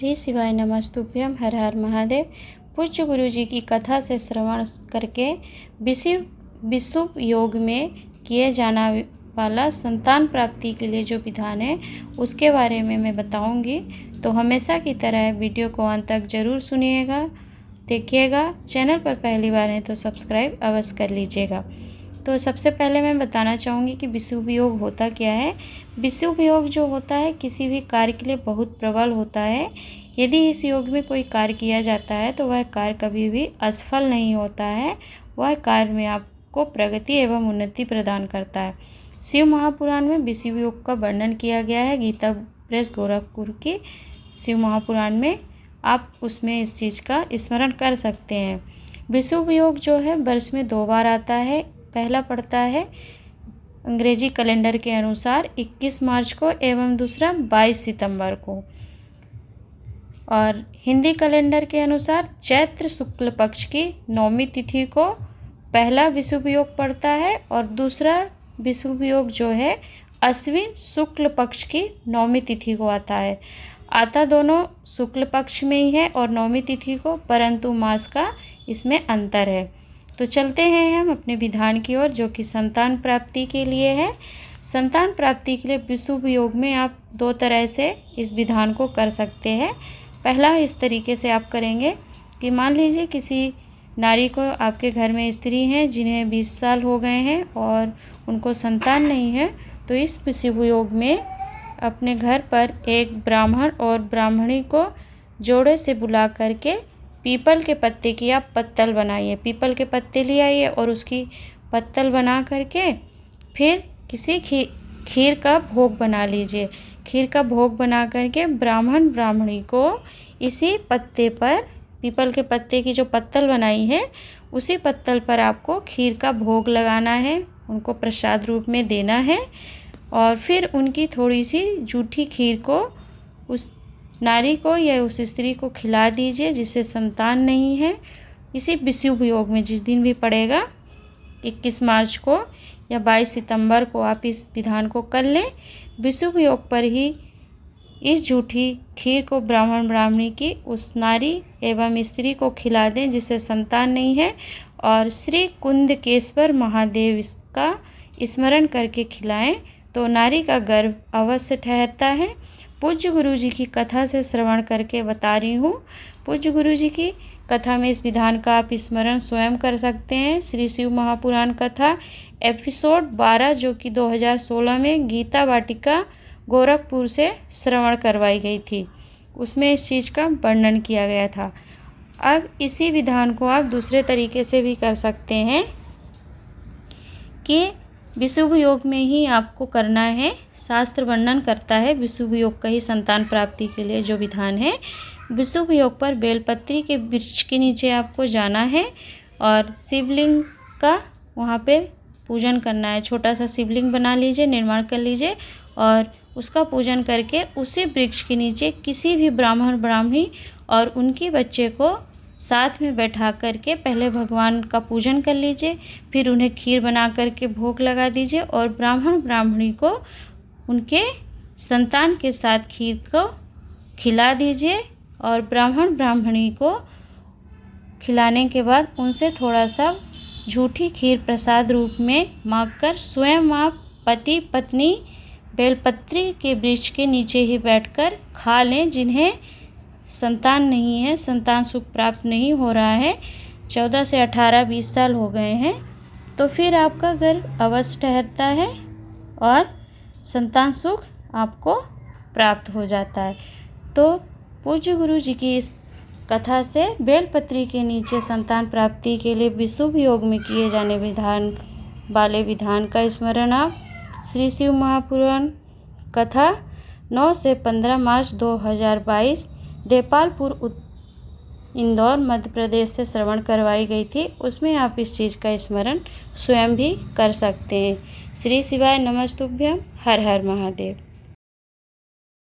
श्री शिवाय नमस्तुभ्यम। हर हर महादेव। पूज्य गुरु जी की कथा से श्रवण करके विशुभ योग में किए जाना वाला संतान प्राप्ति के लिए जो विधान है उसके बारे में मैं बताऊंगी। तो हमेशा की तरह वीडियो को अंत तक जरूर सुनिएगा, देखिएगा। चैनल पर पहली बार है तो सब्सक्राइब अवश्य कर लीजिएगा। तो सबसे पहले मैं बताना चाहूँगी कि विशुभ योग होता क्या है। विशुभ योग जो होता है किसी भी कार्य के लिए बहुत प्रबल होता है। यदि इस योग में कोई कार्य किया जाता है तो वह कार्य कभी भी असफल नहीं होता है। वह कार्य में आपको प्रगति एवं उन्नति प्रदान करता है। शिव महापुराण में विशुभ योग का वर्णन किया गया है। गीता प्रेस गोरखपुर की शिव महापुराण में आप उसमें इस चीज़ का स्मरण कर सकते हैं। विशुभ योग जो है वर्ष में 2 बार आता है। पहला पड़ता है अंग्रेजी कैलेंडर के अनुसार 21 मार्च को एवं दूसरा 22 सितंबर को, और हिंदी कैलेंडर के अनुसार चैत्र शुक्ल पक्ष की 9वीं तिथि को पहला विशुभ योग पड़ता है और दूसरा विशुभ योग जो है अश्विन शुक्ल पक्ष की 9वीं तिथि को आता दोनों शुक्ल पक्ष में ही है और 9वीं तिथि को, परंतु मास का इसमें अंतर है। तो चलते हैं हम अपने विधान की ओर, जो कि संतान प्राप्ति के लिए है। संतान प्राप्ति के लिए विशुभ योग में आप 2 तरह से इस विधान को कर सकते हैं। पहला इस तरीके से आप करेंगे कि मान लीजिए किसी नारी को, आपके घर में स्त्री हैं जिन्हें 20 साल हो गए हैं और उनको संतान नहीं है, तो इस विशुभ योग में अपने घर पर एक ब्राह्मण और ब्राह्मणी को जोड़े से बुला करके पीपल के पत्ते की आप पत्तल बनाइए। पीपल के पत्ते ले आइए और उसकी पत्तल बना करके फिर किसी खीर का भोग बना लीजिए। खीर का भोग बना करके ब्राह्मण ब्राह्मणी को इसी पत्ते पर, पीपल के पत्ते की जो पत्तल बनाई है उसी पत्तल पर आपको खीर का भोग लगाना है, उनको प्रसाद रूप में देना है। और फिर उनकी थोड़ी सी जूठी खीर को उस नारी को या उस स्त्री को खिला दीजिए जिसे संतान नहीं है। इसी विशुभ योग में जिस दिन भी पड़ेगा, 21 मार्च को या 22 सितंबर को आप इस विधान को कर लें। विशुभ योग पर ही इस जूठी खीर को ब्राह्मण ब्राह्मणी की उस नारी एवं स्त्री को खिला दें जिसे संतान नहीं है, और श्री कुंदकेश्वर महादेव इसका स्मरण करके खिलाएं तो नारी का गर्भ अवश्य ठहरता है। पूज्य गुरु जी की कथा से श्रवण करके बता रही हूँ। पूज्य गुरु जी की कथा में इस विधान का आप स्मरण स्वयं कर सकते हैं। श्री शिव महापुराण कथा एपिसोड 12 जो कि 2016 में गीता वाटिका गोरखपुर से श्रवण करवाई गई थी, उसमें इस चीज़ का वर्णन किया गया था। अब इसी विधान को आप दूसरे तरीके से भी कर सकते हैं कि विशुभ योग में ही आपको करना है। शास्त्र वर्णन करता है विशुभ योग का ही संतान प्राप्ति के लिए जो विधान है। विशुभ योग पर बेलपत्री के वृक्ष के नीचे आपको जाना है और शिवलिंग का वहाँ पे पूजन करना है। छोटा सा शिवलिंग बना लीजिए, निर्माण कर लीजिए और उसका पूजन करके उसी वृक्ष के नीचे किसी भी ब्राह्मण ब्राह्मणी और उनके बच्चे को साथ में बैठा करके पहले भगवान का पूजन कर लीजिए, फिर उन्हें खीर बना करके भोग लगा दीजिए और ब्राह्मण ब्राह्मणी को उनके संतान के साथ खीर को खिला दीजिए। और ब्राह्मण ब्राह्मणी को खिलाने के बाद उनसे थोड़ा सा झूठी खीर प्रसाद रूप में मांगकर स्वयं आप पति पत्नी बेलपत्री के वृक्ष के नीचे ही बैठकर खा लें। जिन्हें संतान नहीं है, संतान सुख प्राप्त नहीं हो रहा है, 14 से 18-20 साल हो गए हैं, तो फिर आपका गर्भ अवश्य ठहरता है और संतान सुख आपको प्राप्त हो जाता है। तो पूज्य गुरु जी की इस कथा से बेलपत्री के नीचे संतान प्राप्ति के लिए विशुभ योग में किए जाने विधान का स्मरण आप श्री शिव महापुराण कथा 9 से 15 मार्च 2022 देपालपुर इंदौर मध्य प्रदेश से श्रवण करवाई गई थी, उसमें आप इस चीज़ का स्मरण स्वयं भी कर सकते हैं। श्री शिवाय नमस्तुभ्यम। हर हर महादेव।